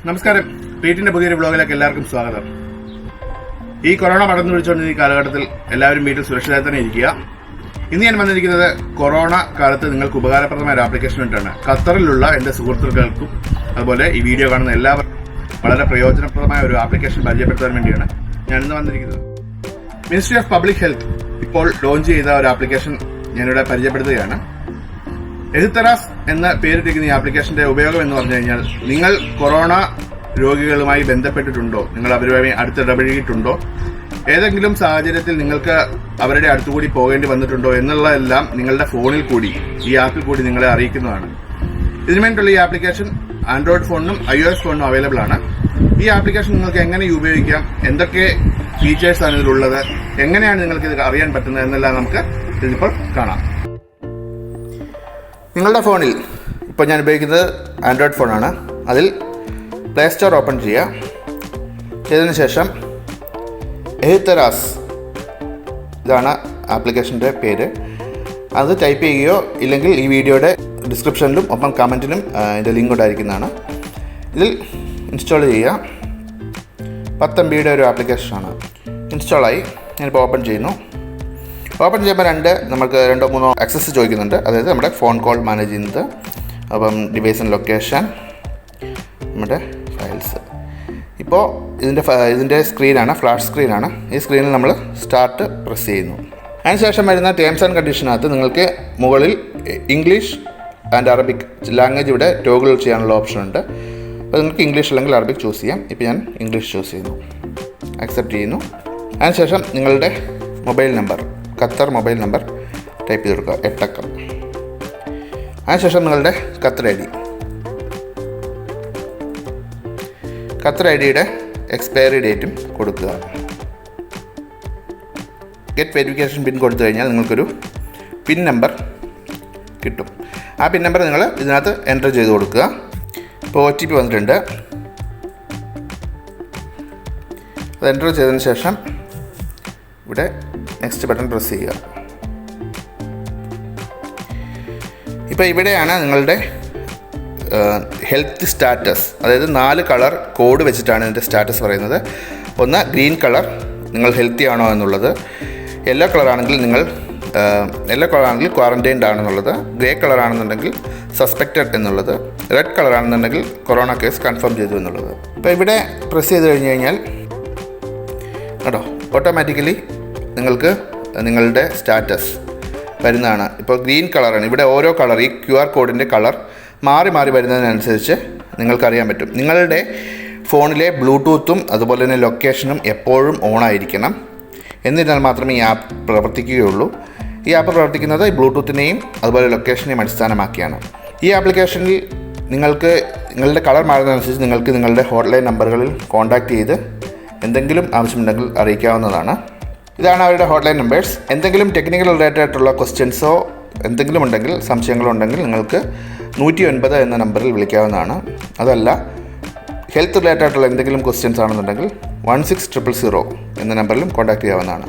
നമസ്കാരം. പീറ്റിന്റെ പുതിയൊരു വ്ലോഗിലേക്ക് എല്ലാവർക്കും സ്വാഗതം. ഈ കൊറോണ പടർന്നു പിടിച്ചുകൊണ്ടിരിക്കുന്ന കാലഘട്ടത്തിൽ എല്ലാവരും വീട്ടിൽ സുരക്ഷിതമായി തന്നെ ഇരിക്കുക. ഇന്ന് ഞാൻ വന്നിരിക്കുന്നത് കൊറോണ കാലത്ത് നിങ്ങൾക്ക് ഉപകാരപ്രദമായ ഒരു ആപ്ലിക്കേഷൻ വേണ്ടിയിട്ടാണ്. ഖത്തറിലുള്ള എന്റെ സുഹൃത്തുക്കൾക്കും അതുപോലെ ഈ വീഡിയോ കാണുന്ന എല്ലാവർക്കും വളരെ പ്രയോജനപ്രദമായ ഒരു ആപ്ലിക്കേഷൻ പരിചയപ്പെടുത്താൻ വേണ്ടിയാണ് ഞാൻ ഇന്ന് വന്നിരിക്കുന്നത്. മിനിസ്ട്രി ഓഫ് പബ്ലിക് ഹെൽത്ത് ഇപ്പോൾ ലോഞ്ച് ചെയ്ത ഒരു ആപ്ലിക്കേഷൻ ഞാനിവിടെ പരിചയപ്പെടുത്തുകയാണ്. എhteraz എന്ന പേരിട്ടിരിക്കുന്ന ഈ ആപ്ലിക്കേഷന്റെ ഉപയോഗം എന്ന് പറഞ്ഞു കഴിഞ്ഞാൽ, നിങ്ങൾ കൊറോണ രോഗികളുമായി ബന്ധപ്പെട്ടിട്ടുണ്ടോ, നിങ്ങൾ അവരുമായി അടുത്തിടപഴകിയിട്ടുണ്ടോ, ഏതെങ്കിലും സാഹചര്യത്തിൽ നിങ്ങൾക്ക് അവരുടെ അടുത്തുകൂടി പോകേണ്ടി വന്നിട്ടുണ്ടോ എന്നുള്ളതെല്ലാം നിങ്ങളുടെ ഫോണിൽ കൂടി, ഈ ആപ്പിൽ കൂടി നിങ്ങളെ അറിയിക്കുന്നതാണ്. ഇതിനുവേണ്ടിയുള്ള ഈ ആപ്ലിക്കേഷൻ ആൻഡ്രോയിഡ് ഫോണിനും iOS ഫോണിനും അവൈലബിൾ ആണ്. ഈ ആപ്ലിക്കേഷൻ നിങ്ങൾക്ക് എങ്ങനെ ഉപയോഗിക്കാം, എന്തൊക്കെ ഫീച്ചേഴ്സ് ആണ് ഇതിലുള്ളത്, എങ്ങനെയാണ് നിങ്ങൾക്ക് ഇത് അറിയാൻ പറ്റുന്നത് എന്നെല്ലാം നമുക്ക് ഇതിപ്പോൾ കാണാം. നിങ്ങളുടെ ഫോണിൽ ഇപ്പോൾ ഞാൻ ഉപയോഗിക്കുന്നത് ആൻഡ്രോയിഡ് ഫോണാണ്. അതിൽ പ്ലേ സ്റ്റോർ ഓപ്പൺ ചെയ്യുക. ചെയ്തതിന് ശേഷം Ehteraz, ഇതാണ് ആപ്ലിക്കേഷൻ്റെ പേര്, അത് ടൈപ്പ് ചെയ്യുകയോ ഇല്ലെങ്കിൽ ഈ വീഡിയോയുടെ ഡിസ്ക്രിപ്ഷനിലും ഒപ്പം കമൻറ്റിലും ഇതിൻ്റെ ലിങ്ക് ഉണ്ടായിരിക്കുന്നതാണ്. ഇതിൽ ഇൻസ്റ്റാൾ ചെയ്യുക. 10 MB ഒരു ആപ്ലിക്കേഷനാണ്. ഇൻസ്റ്റാളായി. ഞാനിപ്പോൾ ഓപ്പൺ ചെയ്യുന്നു. ഓപ്പൺ ചെയ്യുമ്പോൾ നമുക്ക് രണ്ടോ മൂന്നോ ആക്സസ് ചോദിക്കുന്നുണ്ട്. അതായത് നമ്മുടെ ഫോൺ കോൾ മാനേജ് ചെയ്യുന്നത്, അപ്പം ഡിവൈസ് ആൻഡ് ലൊക്കേഷൻ, നമ്മുടെ ഫയൽസ്. ഇപ്പോൾ ഇതിൻ്റെ സ്ക്രീനാണ്, ഫ്ലാഷ് സ്ക്രീനാണ്. ഈ സ്ക്രീനിൽ നമ്മൾ സ്റ്റാർട്ട് പ്രസ് ചെയ്യുന്നു. അതിനുശേഷം വരുന്ന ടേംസ് ആൻഡ് കണ്ടീഷനകത്ത് നിങ്ങൾക്ക് മുകളിൽ ഇംഗ്ലീഷ് ആൻഡ് അറബിക് ലാംഗ്വേജ് ഇവിടെ ടോഗിൾ ചെയ്യാനുള്ള ഓപ്ഷൻ ഉണ്ട്. അപ്പോൾ നിങ്ങൾക്ക് ഇംഗ്ലീഷ് അല്ലെങ്കിൽ അറബിക് ചൂസ് ചെയ്യാം. ഇപ്പോൾ ഞാൻ ഇംഗ്ലീഷ് ചൂസ് ചെയ്യുന്നു. അക്സെപ്റ്റ് ചെയ്യുന്നു. അതിനുശേഷം നിങ്ങളുടെ mobile number, Qatar mobile number type ചെയ്ത് കൊടുക്കുക, 8 അക്കം. അതിനുശേഷം നിങ്ങളുടെ ഖത്തർ ഐ ഡിയുടെ എക്സ്പയറി ഡേറ്റും കൊടുക്കുക. ഗെറ്റ് വെരിഫിക്കേഷൻ പിൻ കൊടുത്തു കഴിഞ്ഞാൽ നിങ്ങൾക്കൊരു പിൻ നമ്പർ കിട്ടും. ആ പിൻ നമ്പർ നിങ്ങൾ ഇതിനകത്ത് എൻ്റർ ചെയ്ത് കൊടുക്കുക. ഇപ്പോൾ OTP വന്നിട്ടുണ്ട്. അത് എൻ്റർ ചെയ്തതിന് ശേഷം ഇവിടെ നെക്സ്റ്റ് ബട്ടൺ പ്രസ് ചെയ്യുക. ഇപ്പോൾ ഇവിടെയാണ് നിങ്ങളുടെ ഹെൽത്ത് സ്റ്റാറ്റസ്, അതായത് 4 കളർ കോഡ് വെച്ചിട്ടാണ് ഇതിൻ്റെ സ്റ്റാറ്റസ് പറയുന്നത്. ഒന്ന് ഗ്രീൻ കളർ, നിങ്ങൾ ഹെൽത്തി ആണോ എന്നുള്ളത്. യെല്ലോ കളറാണെങ്കിൽ ക്വാറന്റൈൻഡ് ആണെന്നുള്ളത്. ഗ്രേ കളറാണെന്നുണ്ടെങ്കിൽ സസ്പെക്റ്റഡ് എന്നുള്ളത്. റെഡ് കളറാണെന്നുണ്ടെങ്കിൽ കൊറോണ കേസ് കൺഫേം ചെയ്തു എന്നുള്ളത്. ഇപ്പോൾ ഇവിടെ പ്രസ് ചെയ്ത് കഴിഞ്ഞ് കഴിഞ്ഞാൽ കേട്ടോ, ഓട്ടോമാറ്റിക്കലി നിങ്ങൾക്ക് നിങ്ങളുടെ സ്റ്റാറ്റസ് വരുന്നതാണ്. ഇപ്പോൾ ഗ്രീൻ കളറാണ്. ഇവിടെ ഓരോ കളർ, ഈ QR കോഡിൻ്റെ കളർ മാറി മാറി വരുന്നതിനനുസരിച്ച് നിങ്ങൾക്കറിയാൻ പറ്റും. നിങ്ങളുടെ ഫോണിലെ ബ്ലൂടൂത്തും അതുപോലെ തന്നെ ലൊക്കേഷനും എപ്പോഴും ഓണായിരിക്കണം. എന്നിരുന്നാൽ മാത്രമേ ഈ ആപ്പ് പ്രവർത്തിക്കുകയുള്ളൂ. ഈ ആപ്പ് പ്രവർത്തിക്കുന്നത് ബ്ലൂടൂത്തിനെയും അതുപോലെ ലൊക്കേഷനെയും അടിസ്ഥാനമാക്കിയാണ്. ഈ ആപ്ലിക്കേഷനിൽ നിങ്ങൾക്ക് നിങ്ങളുടെ കളർ മാറുന്നതനുസരിച്ച് നിങ്ങൾക്ക് നിങ്ങളുടെ ഹോട്ട്ലൈൻ നമ്പറുകളിൽ കോൺടാക്റ്റ് ചെയ്ത് എന്തെങ്കിലും ആവശ്യമുണ്ടെങ്കിൽ അറിയിക്കാവുന്നതാണ്. ഇതാണ് അവരുടെ ഹോട്ട്ലൈൻ നമ്പേഴ്സ്. എന്തെങ്കിലും ടെക്നിക്കൽ റിലേറ്റഡ് ആയിട്ടുള്ള ക്വസ്റ്റ്യൻസോ എന്തെങ്കിലും ഉണ്ടെങ്കിൽ, സംശയങ്ങളോ ഉണ്ടെങ്കിൽ നിങ്ങൾക്ക് 109 എന്ന നമ്പറിൽ വിളിക്കാവുന്നതാണ്. അതല്ല, ഹെൽത്ത് റിലേറ്റഡ് ആയിട്ടുള്ള എന്തെങ്കിലും ക്വസ്റ്റ്യൻസ് ആണെന്നുണ്ടെങ്കിൽ 16000 എന്ന നമ്പറിലും കോൺടാക്ട് ചെയ്യാവുന്നതാണ്.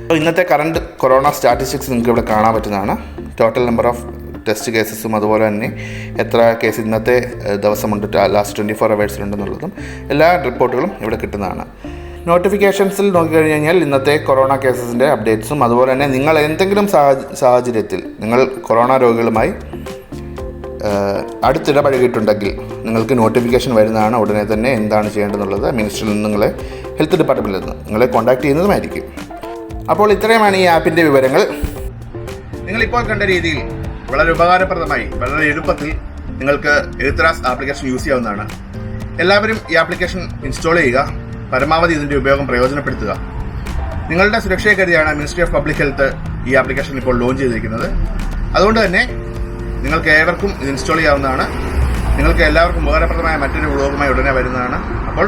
അപ്പോൾ ഇന്നത്തെ കറണ്ട് കൊറോണ സ്റ്റാറ്റിസ്റ്റിക്സ് നിങ്ങൾക്ക് ഇവിടെ കാണാൻ പറ്റുന്നതാണ്. ടോട്ടൽ നമ്പർ ഓഫ് ടെസ്റ്റ് കേസസും അതുപോലെ തന്നെ എത്ര കേസ് ഇന്നത്തെ ദിവസമുണ്ട്, ലാസ്റ്റ് 24 അവേഴ്സിലുണ്ടെന്നുള്ളതും എല്ലാ റിപ്പോർട്ടുകളും ഇവിടെ കിട്ടുന്നതാണ്. നോട്ടിഫിക്കേഷൻസിൽ നോക്കിക്കഴിഞ്ഞ് കഴിഞ്ഞാൽ ഇന്നത്തെ കൊറോണ കേസസിൻ്റെ അപ്ഡേറ്റ്സും അതുപോലെ തന്നെ നിങ്ങൾ എന്തെങ്കിലും സാഹചര്യത്തിൽ നിങ്ങൾ കൊറോണ രോഗികളുമായി അടുത്തിടപഴകിയിട്ടുണ്ടെങ്കിൽ നിങ്ങൾക്ക് നോട്ടിഫിക്കേഷൻ വരുന്നതാണ്. ഉടനെ തന്നെ എന്താണ് ചെയ്യേണ്ടതെന്നുള്ളത് മിനിസ്ട്രിയിൽ നിന്ന്, നിങ്ങളെ ഹെൽത്ത് ഡിപ്പാർട്ട്മെൻറ്റിൽ നിന്ന് നിങ്ങളെ കോൺടാക്ട് ചെയ്യുന്നതുമായിരിക്കും. അപ്പോൾ ഇത്രയുമാണ് ഈ ആപ്പിൻ്റെ വിവരങ്ങൾ. നിങ്ങളിപ്പോൾ കണ്ട രീതിയിൽ വളരെ ഉപകാരപ്രദമായി, വളരെ എളുപ്പത്തിൽ നിങ്ങൾക്ക് Ehteraz ആപ്ലിക്കേഷൻ യൂസ് ചെയ്യാവുന്നതാണ്. എല്ലാവരും ഈ ആപ്ലിക്കേഷൻ ഇൻസ്റ്റാൾ ചെയ്യുക. പരമാവധി ഇതിൻ്റെ ഉപയോഗം പ്രയോജനപ്പെടുത്തുക. നിങ്ങളുടെ സുരക്ഷയെ കരുതിയാണ് മിനിസ്ട്രി ഓഫ് പബ്ലിക് ഹെൽത്ത് ഈ ആപ്ലിക്കേഷൻ ഇപ്പോൾ ലോഞ്ച് ചെയ്തിരിക്കുന്നത്. അതുകൊണ്ട് തന്നെ നിങ്ങൾക്ക് ഏവർക്കും ഇത് ഇൻസ്റ്റാൾ ചെയ്യാവുന്നതാണ്. നിങ്ങൾക്ക് എല്ലാവർക്കും ഉപകാരപ്രദമായ മറ്റൊരു വ്ലോഗുമായി ഉടനെ വരുന്നതാണ്. അപ്പോൾ